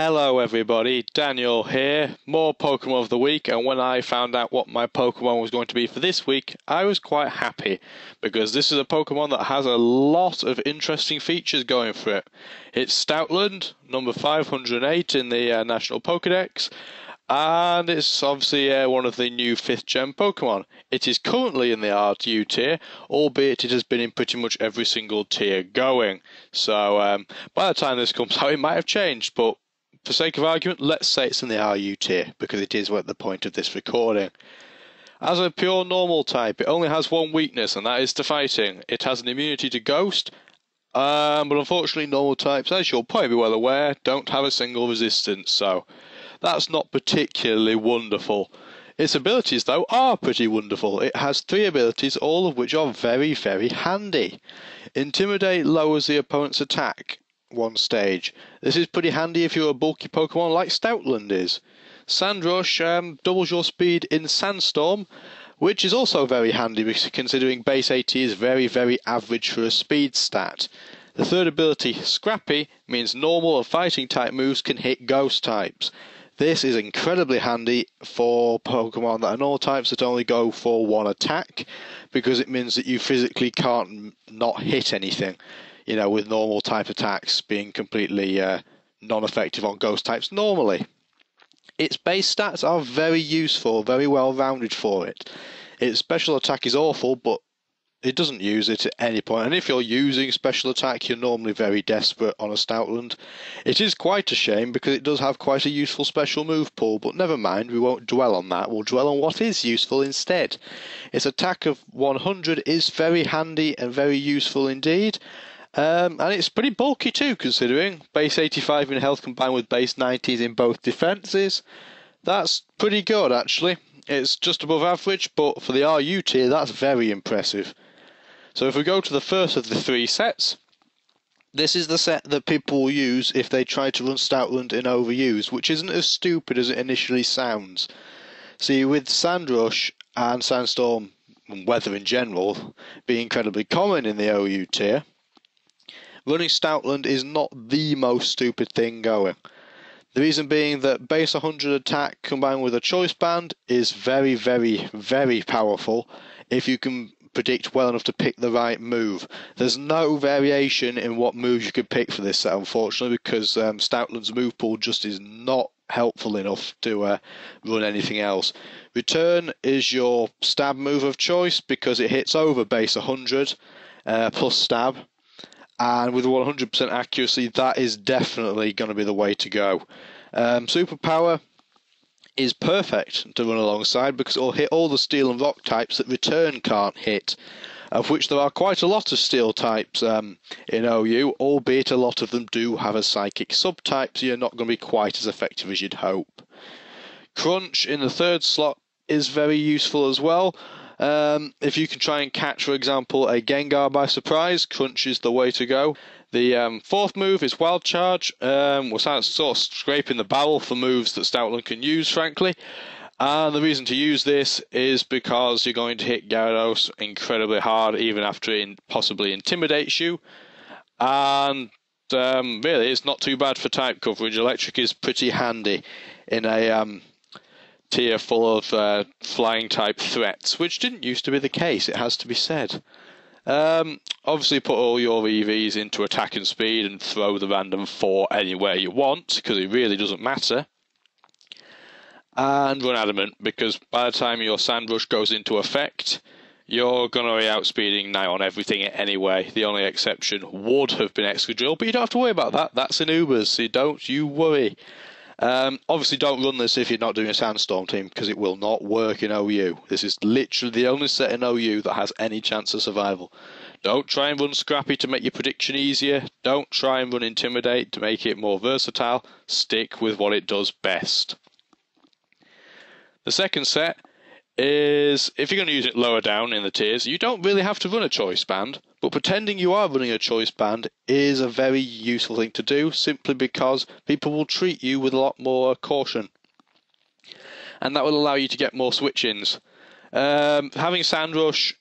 Hello everybody, Daniel here, more Pokemon of the week, and when I found out what my Pokemon was going to be for this week, I was quite happy, because this is a Pokemon that has a lot of interesting features going for it. It's Stoutland, number 508 in the National Pokedex, and it's obviously one of the new 5th gen Pokemon. It is currently in the RU tier, albeit it has been in pretty much every single tier going, so by the time this comes out it might have changed, but for sake of argument, let's say it's in the RU tier, because it is at the point of this recording. As a pure normal type, it only has one weakness, and that is to fighting. It has an immunity to Ghost, but unfortunately normal types, as you'll probably be well aware, don't have a single resistance, so that's not particularly wonderful. Its abilities, though, are pretty wonderful. It has 3 abilities, all of which are very, very handy. Intimidate lowers the opponent's attack 1 stage. This is pretty handy if you're a bulky Pokemon like Stoutland is. Sandrush doubles your speed in Sandstorm, which is also very handy considering base 80 is very, very average for a speed stat. The 3rd ability, Scrappy, means normal and fighting type moves can hit ghost types. This is incredibly handy for Pokemon that are normal types that only go for 1 attack, because it means that you physically can't not hit anything. You know, with normal type attacks being completely non-effective on ghost types normally. Its base stats are very useful, very well rounded for it. Its special attack is awful, but it doesn't use it at any point. And if you're using special attack, you're normally very desperate on a Stoutland. It is quite a shame because it does have quite a useful special move pool, but never mind, we won't dwell on that. We'll dwell on what is useful instead. Its attack of 100 is very handy and very useful indeed. And it's pretty bulky too, considering base 85 in health combined with base 90s in both defences. That's pretty good actually. It's just above average, but for the RU tier that's very impressive. So if we go to the first of the 3 sets, this is the set that people will use if they try to run Stoutland in overuse, which isn't as stupid as it initially sounds. See, with Sandrush and Sandstorm and weather in general being incredibly common in the OU tier, running Stoutland is not the most stupid thing going. The reason being that base 100 attack combined with a choice band is very, very, very powerful if you can predict well enough to pick the right move. There's no variation in what moves you could pick for this set, unfortunately, because Stoutland's move pool just is not helpful enough to run anything else. Return is your stab move of choice because it hits over base 100 plus stab. And with 100% accuracy, that is definitely going to be the way to go. Superpower is perfect to run alongside because it will hit all the steel and rock types that Return can't hit, of which there are quite a lot of steel types in OU, albeit a lot of them do have a psychic subtype, so you're not going to be quite as effective as you'd hope. Crunch in the 3rd slot is very useful as well. If you can try and catch, for example, a Gengar by surprise, Crunch is the way to go. The 4th move is Wild Charge. We're sort of scraping the barrel for moves that Stoutland can use, frankly. And the reason to use this is because you're going to hit Gyarados incredibly hard, even after it possibly intimidates you. And really, it's not too bad for type coverage. Electric is pretty handy in a tier full of flying type threats, which didn't used to be the case, it has to be said. Obviously put all your EVs into attack and speed and throw the random 4 anywhere you want, because it really doesn't matter. And run Adamant, because by the time your Sandrush goes into effect, you're going to be outspeeding now on everything anyway. The only exception would have been Excadrill, but you don't have to worry about that. That's in Ubers, so don't you worry. Obviously don't run this if you're not doing a Sandstorm team, because it will not work in OU. This is literally the only set in OU that has any chance of survival. Don't try and run Scrappy to make your prediction easier. Don't try and run Intimidate to make it more versatile. Stick with what it does best. The second set is, if you're going to use it lower down in the tiers, you don't really have to run a choice band, but pretending you are running a choice band is a very useful thing to do, simply because people will treat you with a lot more caution. And that will allow you to get more switch-ins. Having Sandrush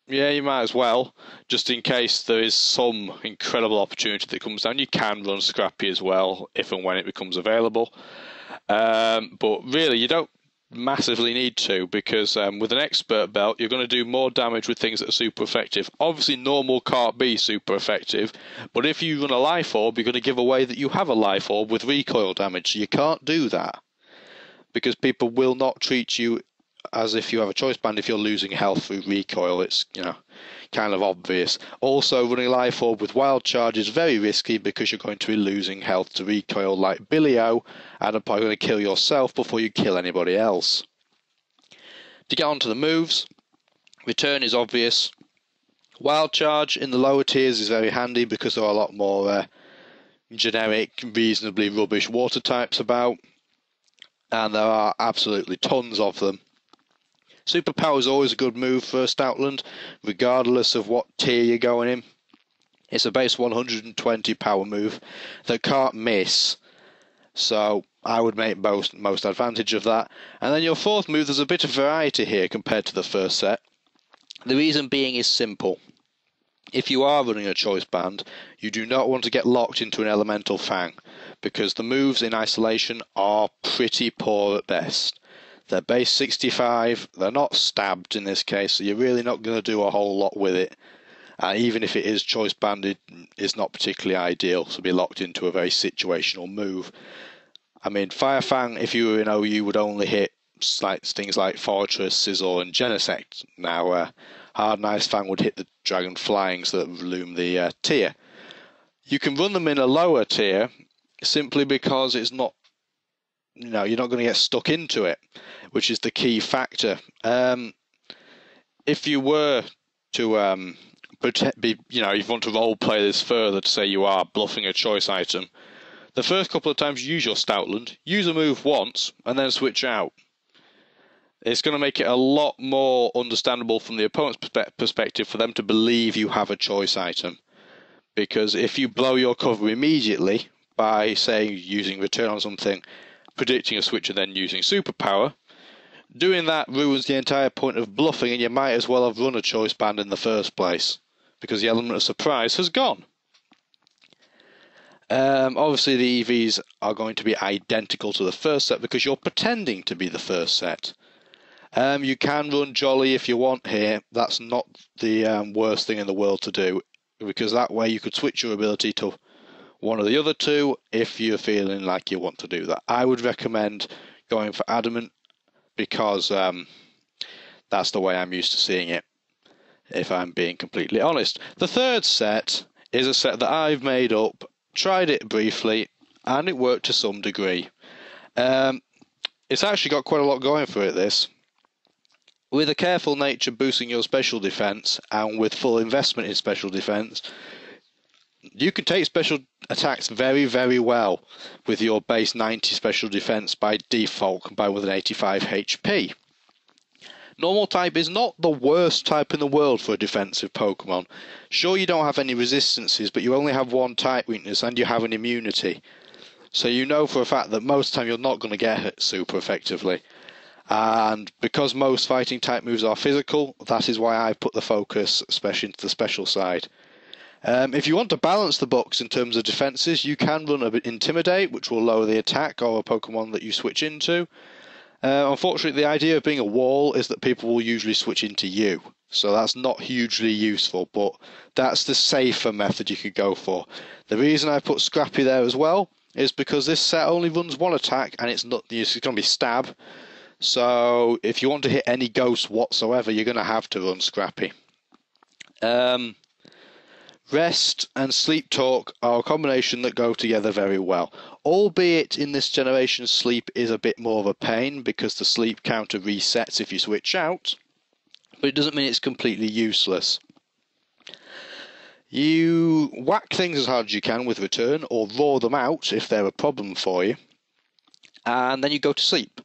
Yeah, you might as well, just in case there is some incredible opportunity that comes down. You can run Scrappy as well, if and when it becomes available. But really, you don't massively need to, because with an expert belt, you're going to do more damage with things that are super effective. Obviously, normal can't be super effective, but if you run a life orb, you're going to give away that you have a life orb with recoil damage, so you can't do that, because people will not treat you as if you have a choice band if you're losing health through recoil. It's, kind of obvious. Also, running life orb with wild charge is very risky because you're going to be losing health to recoil like Billy-O, and are probably going to kill yourself before you kill anybody else. To get onto the moves, return is obvious. Wild charge in the lower tiers is very handy because there are a lot more generic, reasonably rubbish water types about, and there are absolutely tons of them. Superpower is always a good move for Stoutland, regardless of what tier you're going in. It's a base 120 power move that can't miss, so I would make most advantage of that. And then your fourth move, there's a bit of variety here compared to the first set. The reason being is simple. If you are running a choice band, you do not want to get locked into an elemental fang, because the moves in isolation are pretty poor at best. They're base 65, they're not stabbed in this case, so you're really not going to do a whole lot with it. Even if it is choice banded, it's not particularly ideal to be locked into a very situational move. I mean, Fire Fang, if you were in OU, would only hit things like Fortress, Sizzle, and Genesect. Now, Hard and Ice Fang would hit the Dragon Flyings that loom the tier. You can run them in a lower tier simply because it's not, you're not going to get stuck into it, which is the key factor. If you were to if you want to role play this further, to say you are bluffing a choice item, the first couple of times you use your Stoutland, use a move once and then switch out. It's going to make it a lot more understandable from the opponent's perspective for them to believe you have a choice item. Because if you blow your cover immediately by, say, using return on something, predicting a switch and then using superpower, doing that ruins the entire point of bluffing, and you might as well have run a choice band in the first place, because the element of surprise has gone. Obviously the EVs are going to be identical to the first set because you're pretending to be the first set. You can run Jolly if you want here. That's not the worst thing in the world to do, because that way you could switch your ability to one of the other two if you're feeling like you want to do that. I would recommend going for Adamant, because that's the way I'm used to seeing it, if I'm being completely honest. The third set is a set that I've made up, tried it briefly, and it worked to some degree. It's actually got quite a lot going for it, this. With a careful nature boosting your special defense, and with full investment in special defense, you can take special attacks very, very well with your base 90 special defense by default, combined with an 85 HP. Normal type is not the worst type in the world for a defensive Pokemon. Sure, you don't have any resistances, but you only have one type weakness and you have an immunity. So you know for a fact that most of the time you're not going to get hit super effectively. And because most fighting type moves are physical, that is why I put the focus especially into the special side. If you want to balance the books in terms of defenses, you can run a bit Intimidate, which will lower the attack of a Pokemon that you switch into. Unfortunately, the idea of being a wall is that people will usually switch into you, so that's not hugely useful, but that's the safer method you could go for. The reason I put Scrappy there as well is because this set only runs one attack, and it's going to be Stab, so if you want to hit any ghost whatsoever, you're going to have to run Scrappy. Rest and Sleep Talk are a combination that go together very well, albeit in this generation sleep is a bit more of a pain because the sleep counter resets if you switch out, but it doesn't mean it's completely useless. You whack things as hard as you can with return, or roar them out if they're a problem for you, and then you go to sleep.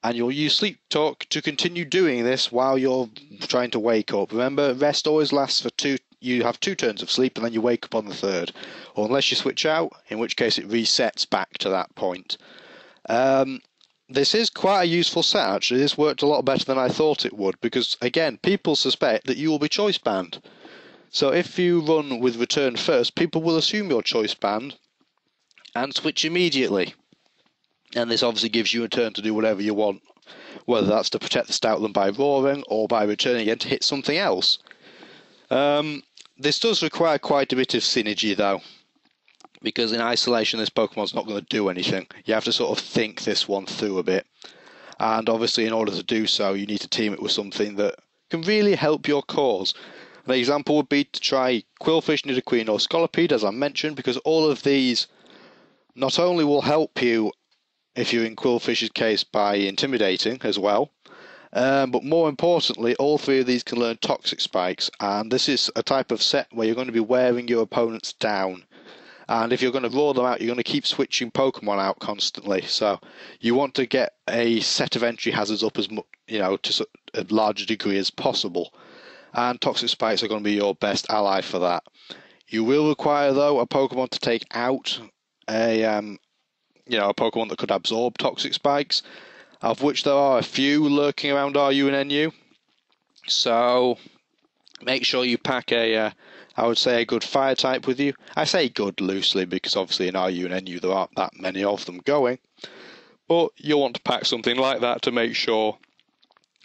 And you'll use Sleep Talk to continue doing this while you're trying to wake up. Remember, rest always lasts for you have 2 turns of sleep and then you wake up on the third. Or unless you switch out, in which case it resets back to that point. this is quite a useful set actually. This worked a lot better than I thought it would, because again, people suspect that you will be choice banned. So if you run with return first, people will assume you're choice banned and switch immediately. And this obviously gives you a turn to do whatever you want, whether that's to protect the Stoutland by roaring or by returning again to hit something else. This does require quite a bit of synergy though, because in isolation this Pokemon's not going to do anything. You have to sort of think this one through a bit, and obviously in order to do so you need to team it with something that can really help your cause. An example would be to try Quillfish, Nidoqueen or Scolipede, as I mentioned, because all of these not only will help you if you're in Quillfish's case by intimidating as well, but more importantly, all three of these can learn Toxic Spikes, and this is a type of set where you're going to be wearing your opponents down. And if you're going to roar them out, you're going to keep switching Pokemon out constantly. So you want to get a set of entry hazards up as to a larger degree as possible. And Toxic Spikes are going to be your best ally for that. You will require, though, a Pokemon to take out a Pokemon that could absorb Toxic Spikes, of which there are a few lurking around RU and NU. So make sure you pack I would say a good fire type with you. I say good loosely because obviously in RU and NU there aren't that many of them going. But you'll want to pack something like that to make sure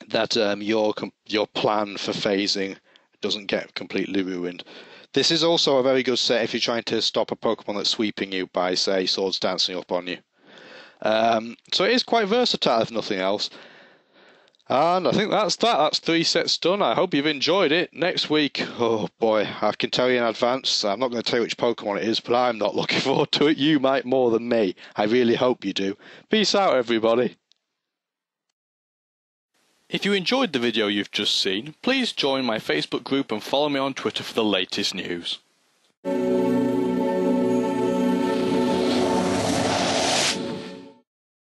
that your plan for phasing doesn't get completely ruined. This is also a very good set if you're trying to stop a Pokemon that's sweeping you by, say, Swords Dancing up on you. So it is quite versatile if nothing else. And I think that's that. That's 3 sets done. I hope you've enjoyed it. Next week, oh boy, I can tell you in advance, I'm not going to tell you which Pokemon it is, but I'm not looking forward to it. You might more than me. I really hope you do. Peace out, everybody. If you enjoyed the video you've just seen, please join my Facebook group and follow me on Twitter for the latest news.